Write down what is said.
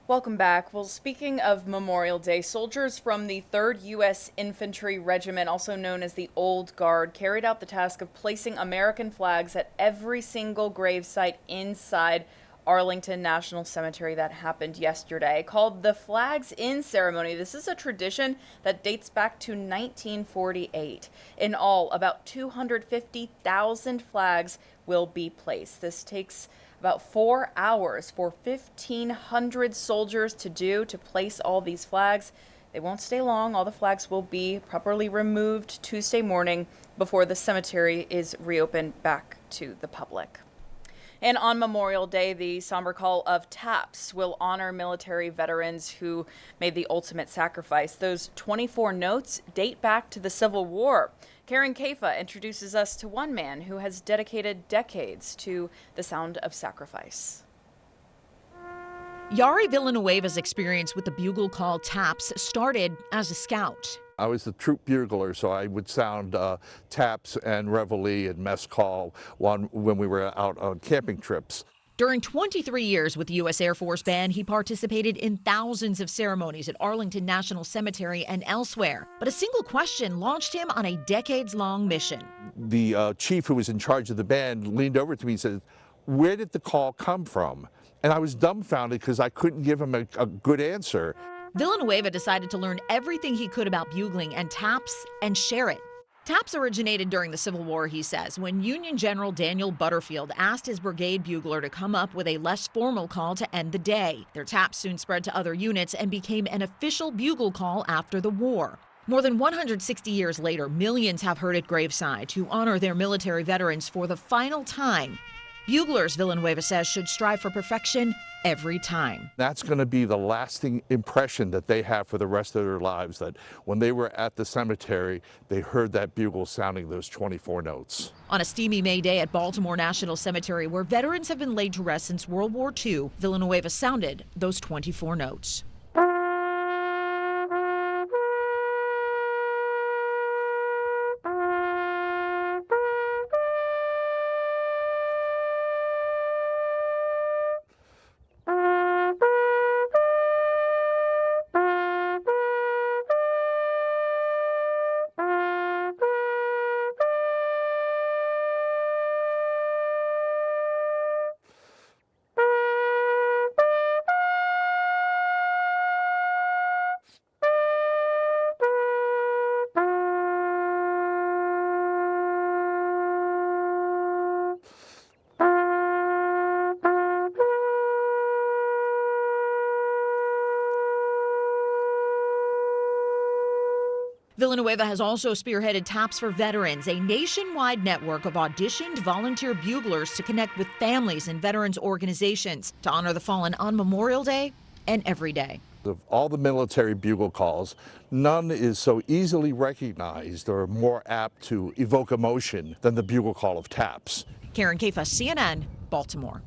Welcome back. Well, speaking of Memorial Day, soldiers from the 3rd U.S. Infantry Regiment, also known as the Old Guard, carried out the task of placing American flags at every single gravesite inside Arlington National Cemetery. That happened yesterday, called the Flags In Ceremony. This is a tradition that dates back to 1948. In all, about 250,000 flags will be placed. This takes about 4 hours for 1,500 soldiers to place all these flags. They won't stay long. All the flags will be properly removed Tuesday morning before the cemetery is reopened back to the public. And on Memorial Day, the somber call of TAPS will honor military veterans who made the ultimate sacrifice. Those 24 notes date back to the Civil War. Karin Caifa introduces us to one man who has dedicated decades to the sound of sacrifice. Yari Villanueva's experience with the bugle call TAPS started as a scout. I was the troop bugler, so I would sound taps and reveille and mess call when we were out on camping trips. During 23 years with the U.S. Air Force Band, he participated in thousands of ceremonies at Arlington National Cemetery and elsewhere. But a single question launched him on a decades-long mission. The chief who was in charge of the band leaned over to me and said, "Where did the call come from?" And I was dumbfounded because I couldn't give him a good answer. Villanueva decided to learn everything he could about bugling and taps and share it. Taps originated during the Civil War, he says, when Union General Daniel Butterfield asked his brigade bugler to come up with a less formal call to end the day. Their taps soon spread to other units and became an official bugle call after the war. More than 160 years later, millions have heard at graveside to honor their military veterans for the final time. Buglers, Villanueva says, should strive for perfection every time. That's going to be the lasting impression that they have for the rest of their lives, that when they were at the cemetery, they heard that bugle sounding those 24 notes. On a steamy May day at Baltimore National Cemetery, where veterans have been laid to rest since World War II, Villanueva sounded those 24 notes. Villanueva has also spearheaded TAPS for Veterans, a nationwide network of auditioned volunteer buglers to connect with families and veterans organizations to honor the fallen on Memorial Day and every day. Of all the military bugle calls, none is so easily recognized or more apt to evoke emotion than the bugle call of TAPS. Karin Caifa, CNN, Baltimore.